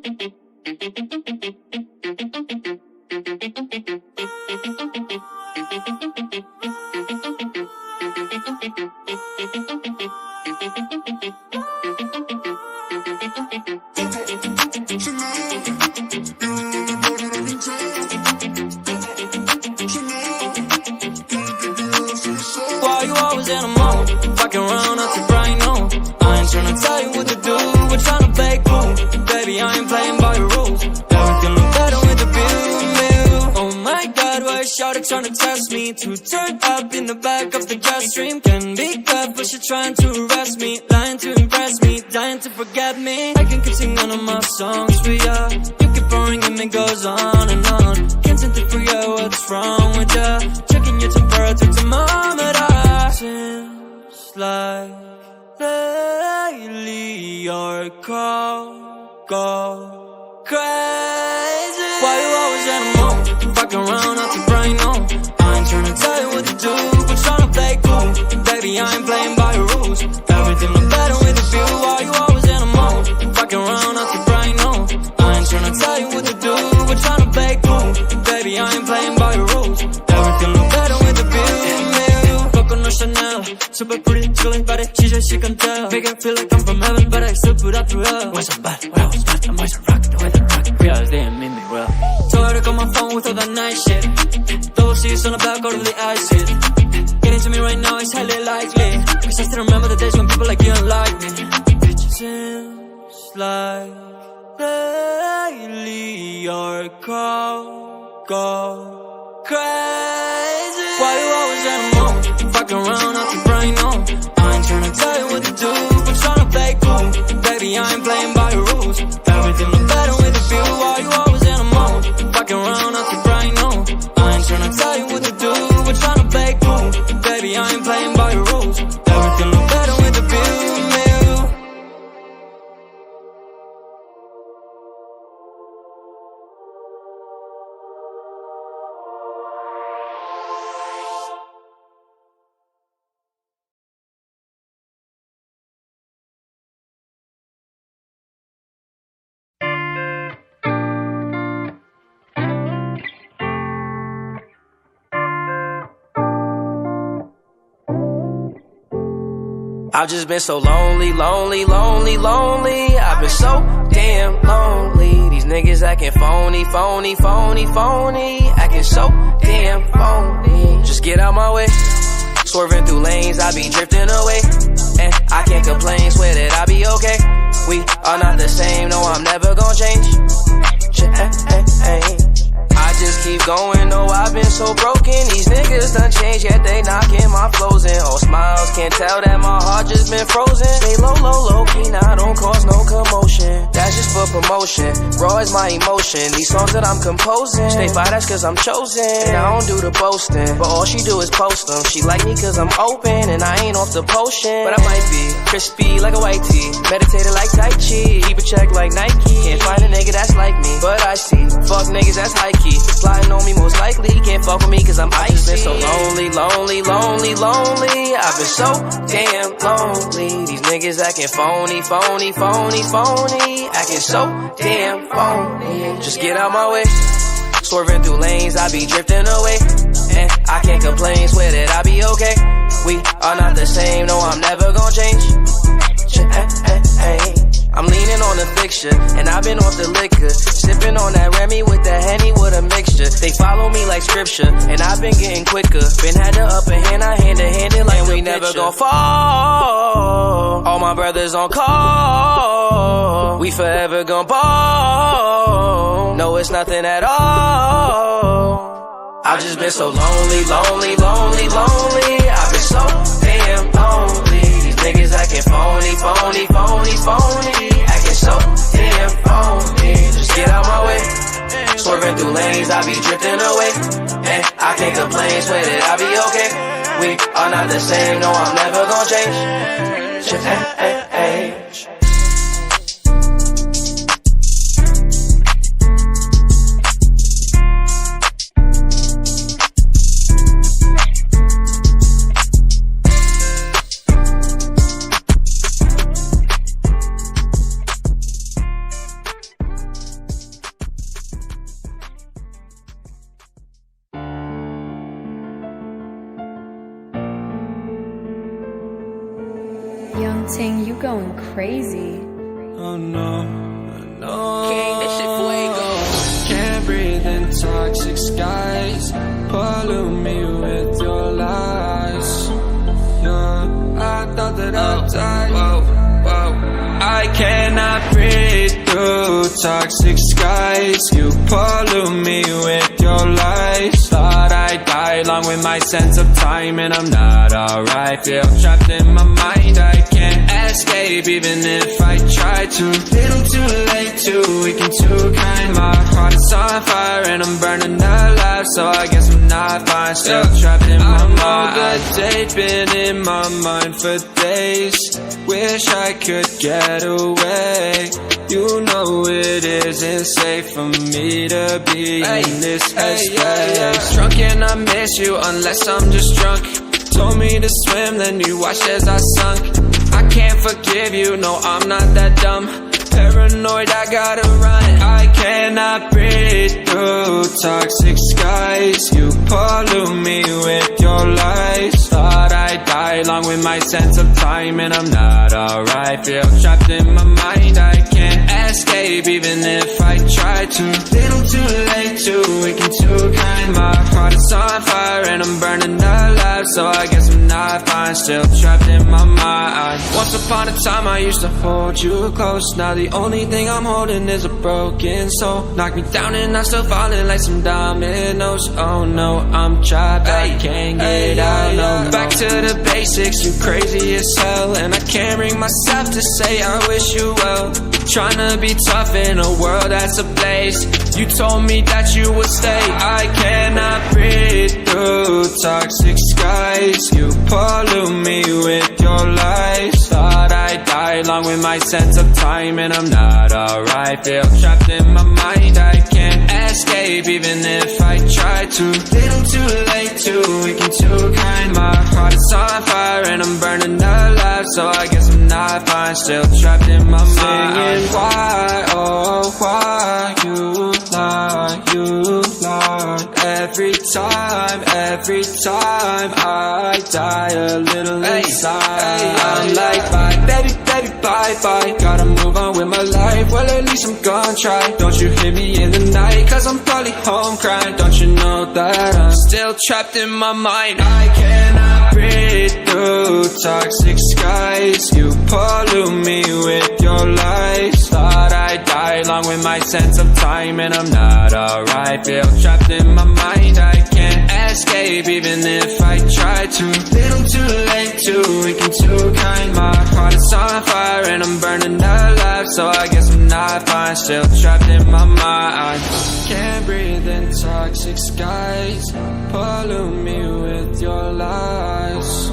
Why you always in a mood? Fucking around up to bright noon. I ain't tryna tell you what to do, we're tryna play cool. Baby, I ain't playing by your rules. Everything look better with the view. Oh my God, why is Shawty tryna test me? To turn up in the back of the gas stream. Can be good, but she trying to arrest me. Lying to impress me, dying to forget me. I can keep singing all of my songs for ya. You keep boring and it goes on and on. Can't seem to figure out what's wrong with ya. Checking your temperature thermometer. Seems like lately your call go crazy. Why you always in a mood? Fucking around up to bright noon. I ain't tryna tell you what to do, but tryna play cool. Baby, I ain't playing by your rules. Everything look better with a view. Why you always in a mood? Fucking around up to bright noon. I ain't tryna tell you what to do, but tryna play cool. Baby, I ain't playing by your rules. Everything look better with a view. Coconut Chanel, super pretty, chilling body. She said she can tell, make her feel like I'm from heaven, but I still put up through hell. Was I'm bad, when I was bad, I'm always rockin' the way that I rock. Realize they ain't mean me well. Told her to call my phone with all that nice shit. Double C's on the back, all of the ice hit. Getting to me right now is highly likely, cause I still remember the days when people like you don't like me. It seems like lately your call go crazy. Why you always in a mood? Fucking around up to bright noon. I ain't tryna tell you what to do, but tryna play cool. Baby, I ain't playing by your rules. Everything look better with a view. Why you always in a mood? Fucking around up to bright noon. I ain't tryna tell you what to do, but tryna play cool. Baby, I ain't playing by your rules. Everything look better with a view. I've just been so lonely, lonely, lonely, lonely. I've been so damn lonely. These niggas acting phony, phony, phony, phony. Acting so damn phony. Just get out my way. Swerving through lanes, I be drifting away. And I can't complain, swear that I be okay. We are not the same, no, I'm never gonna change. I just keep going, no, I've been so broken. These niggas done changed, yet they knocking my flows in. All smiles, can't tell that my heart just been frozen. Stay low, low, low key, now don't cause no commotion. That's just for promotion, raw is my emotion. These songs that I'm composing, stay fire, that's cause I'm chosen. And I don't do the boasting, but all she do is post them. She like me cause I'm open, and I ain't off the potion. But I might be crispy like a white tee, meditated like Tai Chi, keep a check like Nike. Can't find a nigga that's like me, but I see fuck niggas that's high key. Plotting on me most likely, can't fuck with me cause I'm icy. I've just been so lonely, lonely, lonely, lonely. I've been so damn lonely. These niggas acting phony, phony, phony, phony. Acting so damn phony. Just get out my way. Swerving through lanes, I be drifting away. And I can't complain, swear that I be okay. We are not the same, no, I'm never gonna change. I'm leaning on the fixture, and I've been off the liquor. Sipping on that Remy with the Henny with a mixture. They follow me like scripture, and I've been getting quicker. Been had the upper hand, I hand it like and we never gon' fall. All my brothers on call. We forever gon' ball. No, it's nothing at all. I've just been so lonely, lonely, lonely, lonely. I've been so damn lonely. Niggas acting phony, phony, phony, phony. Acting so damn phony. Just get out my way. Swerving through lanes, I be drifting away. And I can't complain, swear that I be okay. We are not the same, no, I'm never gonna change. Young Ting, you going crazy. Oh no, no. King, this shit fuego. Can't breathe in toxic skies. Pollute me with your lies. Yeah, I thought that I'd die. I cannot breathe through toxic skies. You pollute me with your lies. Thought I'd die along with my sense of time, and I'm not alright. Feel trapped in my mind, I can't escape even if I try to. Little too late, too weak and too kind. My heart is on fire and I'm burning alive, so I guess I'm not fine. Still trapped in my mind. The date been in my mind for days. Wish I could get away. You know it isn't safe for me to be in this headspace. Drunk and I miss you unless I'm just drunk. Told me to swim, then you watched as I sunk. I can't forgive you, no I'm not that dumb. Paranoid, I gotta run. I cannot breathe through toxic skies. You pollute me with your lies. Thought I'd die along with my sense of time, and I'm not alright. Feel trapped in my mind, I can't escape even if I try to. Little too late, too weak and too kind. My heart is on fire and I'm burning alive, so I guess I'm not fine. Still trapped in my mind. Once upon a time I used to hold you close. Now the only thing I'm holding is a broken soul. Knock me down and I'm still falling like some dominoes. Oh no, I'm trapped, I can't get out, no. Back to the basics, you crazy as hell, and I can't bring myself to say I wish you well. Tryna be tough in a world that's ablaze. You told me that you would stay. I cannot breathe through toxic skies. You pollute me with your lies. Thought I'd die along with my sense of time, and I'm not alright. Feel trapped in my mind, I can't escape even if I try to. Little too late, too weak and too kind. My heart is on fire and I'm burning alive, so I guess I'm not fine. Still trapped in my mind. Why, oh why you lie, you lie. Every time I die a little inside. I'm like bye, baby, baby, bye, bye. Gotta move on with my life, well at least I'm gonna try. Don't you hear me in the night, cause I'm probably home crying. Don't you know that I'm still trapped in my mind. I cannot breathe through toxic skies. You pollute me with your lies. Thought I'd die along with my sense of time, and I'm not alright. Feel trapped in my mind, I can't escape even if I try to. Little too late, too weak and too kind. My heart is on fire and I'm burning alive, so I guess I'm not fine. Still trapped in my mind. Can't breathe in toxic skies. Pollute me with your lies.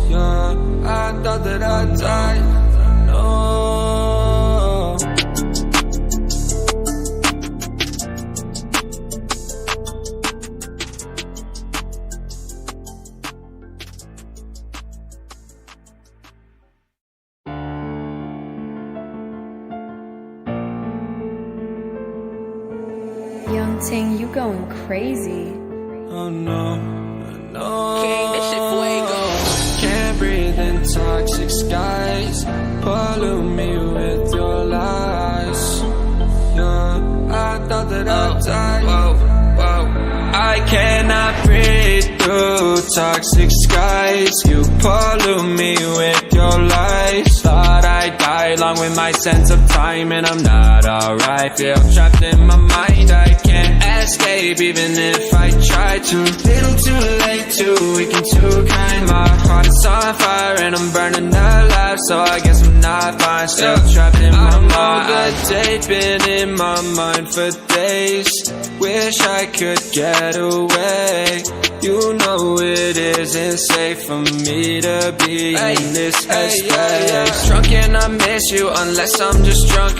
Yeah, I thought that I'd die. No. Young Ting, you going crazy. Oh no, no. King, this shit fuego. Can't breathe in toxic skies. Pollute me with your lies. Yeah, I thought that I'd die. I cannot breathe through toxic skies. You pollute me with your lies. Thought I'd die along with my sense of time, and I'm not alright. Feel trapped in my mind, I can't escape even if I try to. Little too late, too weak and too kind. My heart is on fire and I'm burning alive, so I guess I'm not fine. Still trapped in my mind. The date been in my mind for days. Wish I could get away. You know it isn't safe for me to be in this headspace. Drunk and I miss you unless I'm just drunk.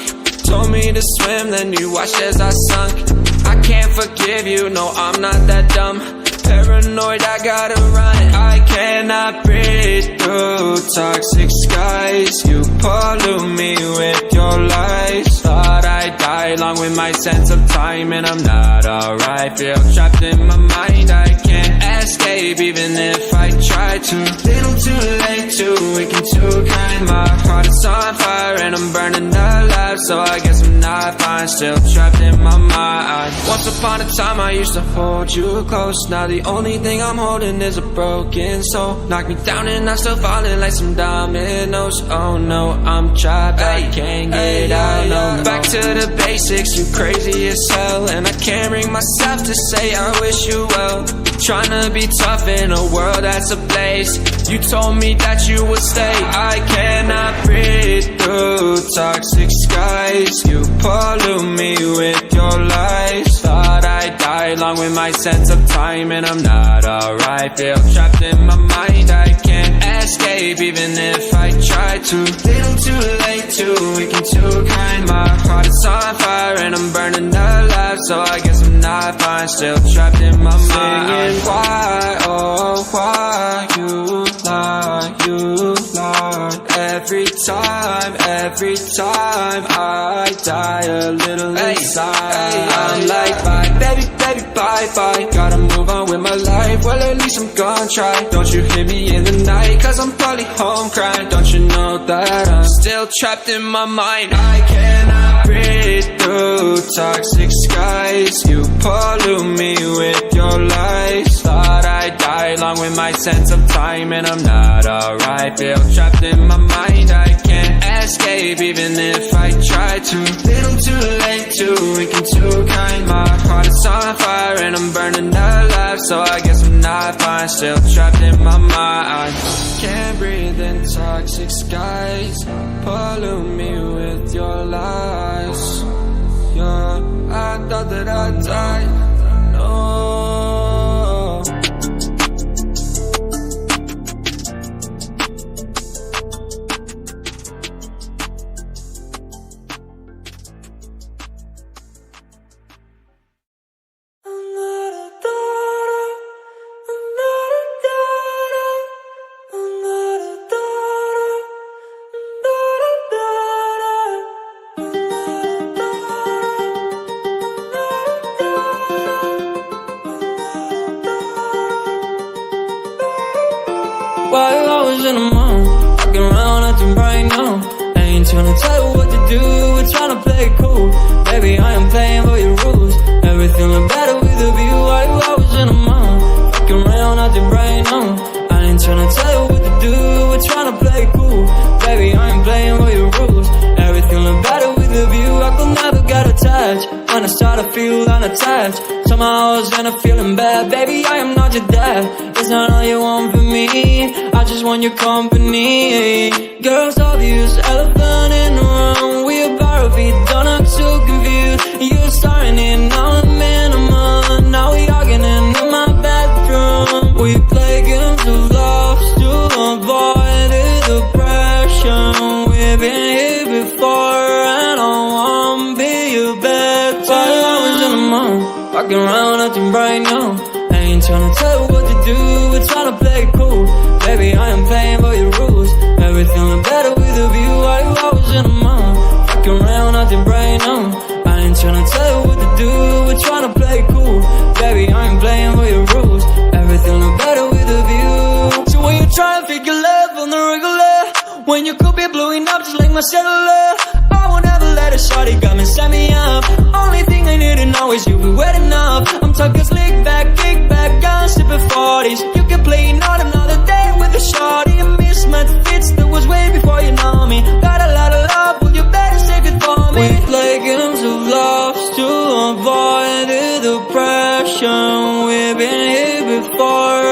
Told me to swim, then you watched as I sunk. I can't forgive you, no I'm not that dumb. Paranoid, I gotta run. I cannot breathe through toxic skies. You pollute me with your lies. Thought I'd die along with my sense of time, and I'm not alright. Feel trapped in my mind, I can't escape even if I try to. Little too late, too weak and too kind. My heart is on fire and I'm burning alive, so I guess I'm not fine, still trapped in my mind. Once upon a time I used to hold you close. Now the only thing I'm holding is a broken soul. Knock me down and I'm still falling like some dominoes. Oh no, I'm trapped, I can't get out, no. Back to the basics, you crazy as hell, and I can't bring myself to say I wish you well. Tryna be tough in a world that's ablaze. You told me that you would stay. I cannot breathe through toxic skies. You pollute me with your lies. Thought I'd die along with my sense of time, and I'm not alright. Feel trapped in my mind, I can't escape even if I try to. Little too late, too weak and too kind. My heart is on fire and I'm burning alive, so I guess I'm not fine, still trapped in my mind. Singing why, oh why you lie, you lie. Every time I die a little inside. I'm like bye, baby, bye, bye. Gotta move on with my life, well at least I'm gonna try. Don't you hear me in the night, cause I'm probably home crying. Don't you know that I'm still trapped in my mind. I cannot breathe through toxic skies. You pollute me with your lies. Thought I'd die along with my sense of time, and I'm not alright. Feel trapped in my mind, I can't escape even if I try to. Little too late, too weak and too kind. My heart is on fire and I'm burning alive, so I guess I'm not fine, still trapped in my mind. Can't breathe in toxic skies. Pollute me with your lies. Yeah, I thought that I'd die. No. While I was in the mall, walking around acting right now. I ain't tryna tell you what to do, we're tryna play it cool. Baby, I am playing by your rules. Everything look better with a view. While I was in the mall, walking around acting right now. I ain't tryna tell you what to do, we're tryna play it cool. Baby, I am playing by your rules. Everything look better with a view. I could never get attached. When I start to feel unattached, somehow I was in a feeling bad. Baby, I am not your dad. It's not all you want from me, I just want your company. Girls, obvious elephant in the room. We about to be done, I'm too confused. You're starting it, now I'm minimum. Now we arguing in my bedroom. We play games of love to avoid the depression. We've been here before and I won't be your bed. While I was in the mall, walking around acting right now. I ain't tryna tell you what to do, we're tryna play it cool. Baby, I am playing by your rules. Everything look better with a view. While I was in the mall, walking around acting right now. I ain't tryna tell you what to do, we're tryna play it cool. Baby, I am playing by your rules. Everything look better with a view. So when you try to figure love on the regular, when you could be blowing up just like my cellular, I won't ever let a shawty come and set me up. Only thing I need to know is you be wet enough. I'm talking slick back, kick back, gun sipping 40s. You can play another day with a shawty. A mismatched fits that was way before you know me. Got a lot of love, well you better save it for me. We play games of love to avoid the depression. We've been here before